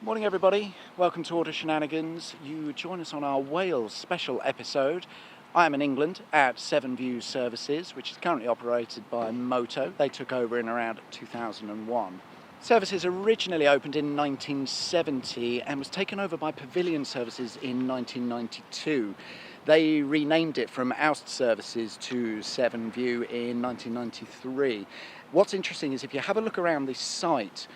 Morning everybody, welcome to Auto Shenanigans. You join us on our Wales special episode. I am in England at Severn View Services, which is currently operated by Moto. They took over in around 2001. Services originally opened in 1970 and was taken over by Pavilion Services in 1992. They renamed it from Aust Services to Severn View in 1993. What's interesting is if you have a look around this site,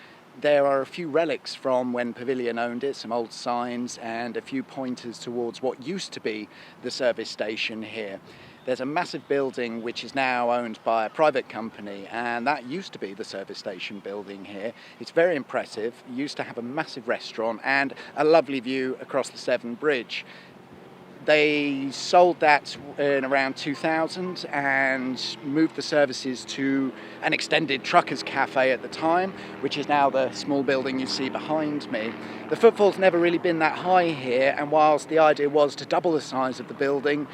there are a few relics from when Pavilion owned it, some old signs and a few pointers towards what used to be the service station here. There's a massive building which is now owned by a private company, and that used to be the service station building here. It's very impressive. It used to have a massive restaurant and a lovely view across the Severn Bridge. They sold that in around 2000 and moved the services to an extended truckers cafe at the time, which is now the small building you see behind me. The footfall's never really been that high here, and whilst the idea was to double the size of the building,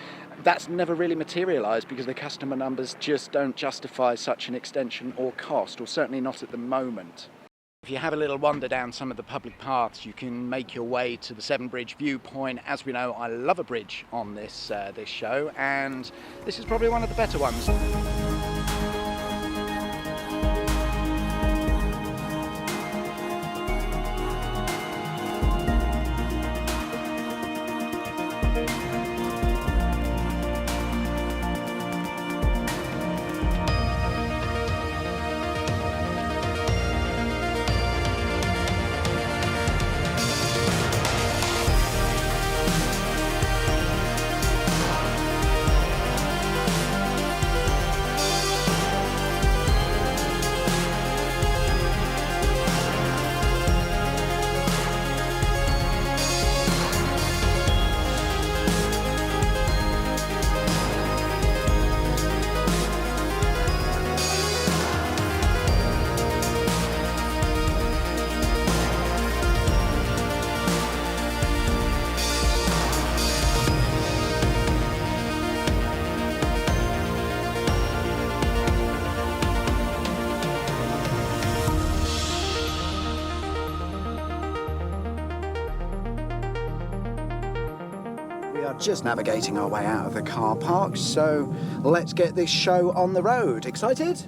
that's never really materialised because the customer numbers just don't justify such an extension or cost, or certainly not at the moment. If you have a little wander down some of the public paths, you can make your way to the Severn Bridge viewpoint. As we know, I love a bridge on this show, and this is probably one of the better ones. We are just navigating our way out of the car park, so let's get this show on the road. Excited?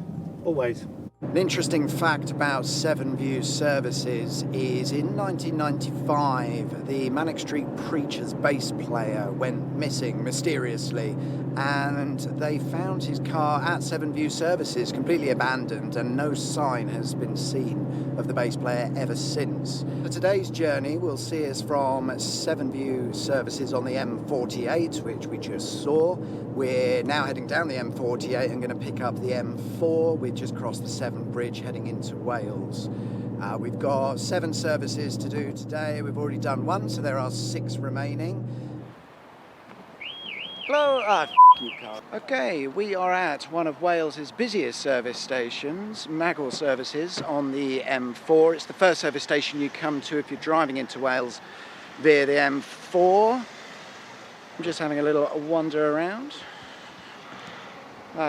Always. An interesting fact about Severn View Services is in 1995, the Manic Street Preachers bass player went missing mysteriously, and they found his car at Severn View Services completely abandoned, and no sign has been seen of the bass player ever since. For today's journey, we'll see us from Severn View Services on the M48, which we just saw. We're now heading down the M48 and going to pick up the M4. We just crossed the Severn Bridge heading into Wales. We've got 7 services to do today. We've already done 1, so there are 6 remaining. Hello, you car. Okay, we are at one of Wales's busiest service stations, Magor Services on the M4. It's the first service station you come to if you're driving into Wales via the M4. I'm just having a little wander around.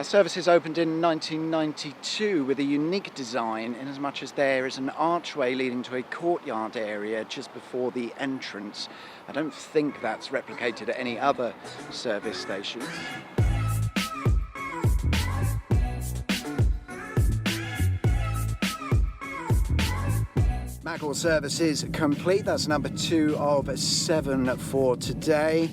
Services opened in 1992 with a unique design in as much as there is an archway leading to a courtyard area just before the entrance. I don't think that's replicated at any other service station. Magor Services complete. That's number 2 of 7 for today.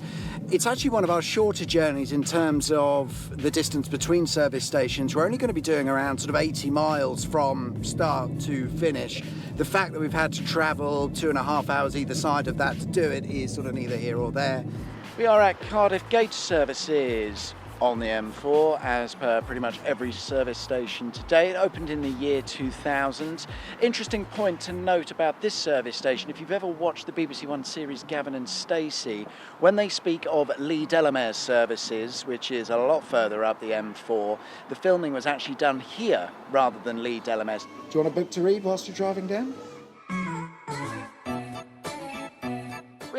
It's actually one of our shorter journeys in terms of the distance between service stations. We're only going to be doing around sort of 80 miles from start to finish. The fact that we've had to travel 2.5 hours either side of that to do it is sort of neither here or there. We are at Cardiff Gate Services on the M4, as per pretty much every service station today. It opened in the year 2000. Interesting point to note about this service station, if you've ever watched the BBC One series Gavin and Stacey, when they speak of Lee Delamere's services, which is a lot further up the M4, the filming was actually done here rather than Lee Delamere's. Do you want a book to read whilst you're driving down?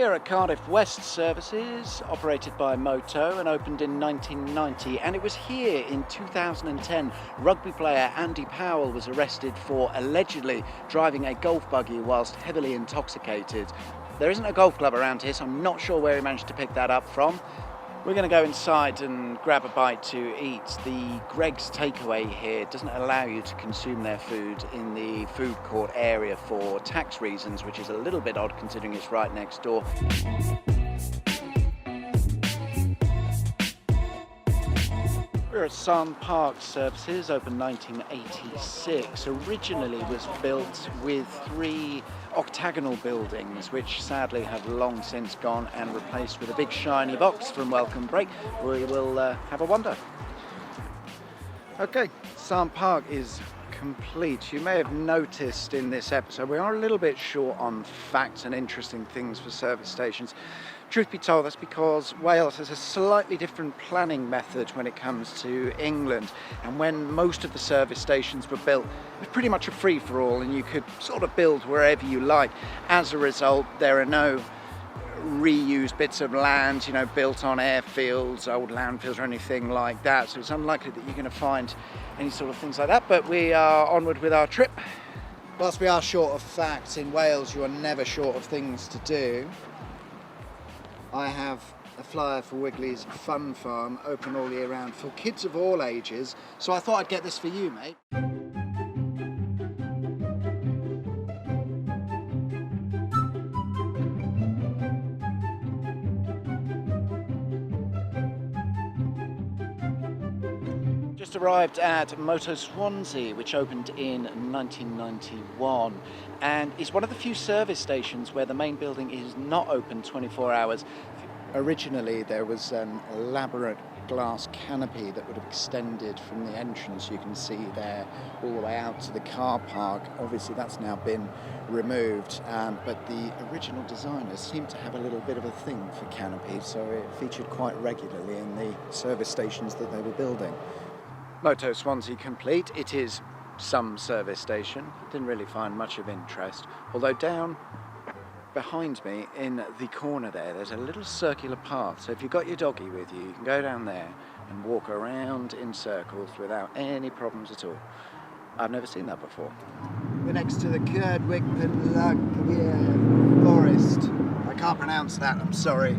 We are at Cardiff West services, operated by Moto and opened in 1990, and it was here in 2010 rugby player Andy Powell was arrested for allegedly driving a golf buggy whilst heavily intoxicated. There isn't a golf club around here, so I'm not sure where he managed to pick that up from. We're going to go inside and grab a bite to eat. The Greg's takeaway here doesn't allow you to consume their food in the food court area for tax reasons, which is a little bit odd considering it's right next door. We're at Sarn Park services, opened 1986. Originally was built with 3 octagonal buildings, which sadly have long since gone and replaced with a big shiny box from Welcome Break. We will have a wander. Okay, Sarn Park is complete. You may have noticed in this episode we are a little bit short on facts and interesting things for service stations. Truth be told, that's because Wales has a slightly different planning method when it comes to England, and when most of the service stations were built, it was pretty much a free-for-all and you could sort of build wherever you like. As a result, there are no reused bits of land, built on airfields, old landfills or anything like that, so it's unlikely that you're going to find any sort of things like that, but we are onward with our trip. Whilst we are short of facts, in Wales you are never short of things to do. I have a flyer for Wiggly's Fun Farm, open all year round for kids of all ages, so I thought I'd get this for you, mate. Just arrived at Moto Swansea, which opened in 1991, and is one of the few service stations where the main building is not open 24 hours. Originally there was an elaborate glass canopy that would have extended from the entrance you can see there all the way out to the car park. Obviously that's now been removed, but the original designers seemed to have a little bit of a thing for canopies, so it featured quite regularly in the service stations that they were building. Moto Swansea complete. It is some service station. Didn't really find much of interest, although down behind me in the corner there's a little circular path, so if you've got your doggy with you, you can go down there and walk around in circles without any problems at all. I've never seen that before. We're next to the Cerdwick Forest. I can't pronounce that, I'm sorry.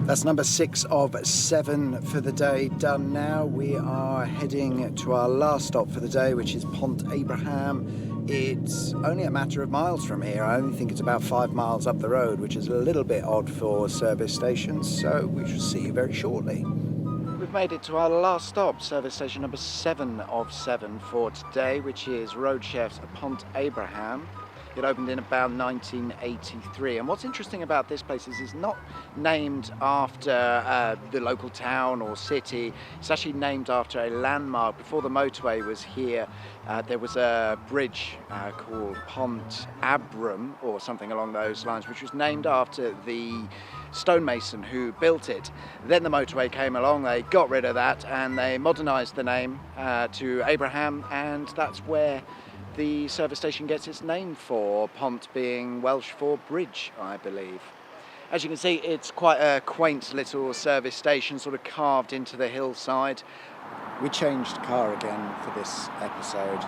That's number 6 of 7 for the day done now. We are heading to our last stop for the day, which is Pont Abraham. It's only a matter of miles from here. I only think it's about 5 miles up the road, which is a little bit odd for service stations, so we shall see you very shortly. We've made it to our last stop, service station number 7 of 7 for today, which is Road Chefs Pont Abraham. It opened in about 1983, and what's interesting about this place is it's not named after the local town or city. It's actually named after a landmark. Before the motorway was here, there was a bridge called Pont Abraham or something along those lines, which was named after the stonemason who built it. Then the motorway came along, they got rid of that and they modernised the name to Abraham, and that's where the service station gets its name for, Pont being Welsh for bridge, I believe. As you can see, it's quite a quaint little service station, sort of carved into the hillside. We changed car again for this episode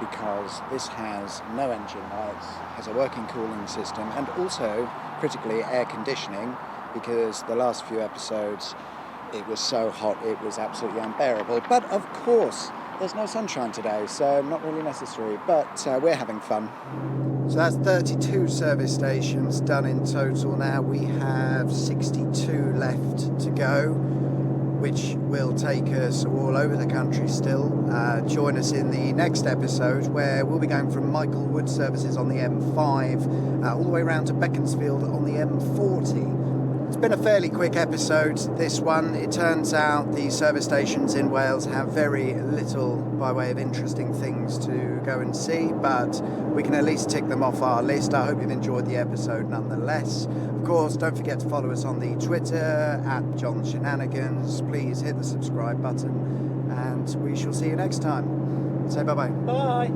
because this has no engine lights, has a working cooling system, and also, critically, air conditioning, because the last few episodes it was so hot it was absolutely unbearable. But of course, there's no sunshine today, so not really necessary, but we're having fun. So that's 32 service stations done in total now. We have 62 left to go, which will take us all over the country still. Join us in the next episode where we'll be going from Michael Wood services on the M5 all the way around to Beaconsfield on the M40. It's been a fairly quick episode, this one. It turns out the service stations in Wales have very little by way of interesting things to go and see, but we can at least tick them off our list. I hope you've enjoyed the episode nonetheless. Of course, don't forget to follow us on the Twitter @JohnShenanigans. Please hit the subscribe button and we shall see you next time. Say bye-bye. Bye.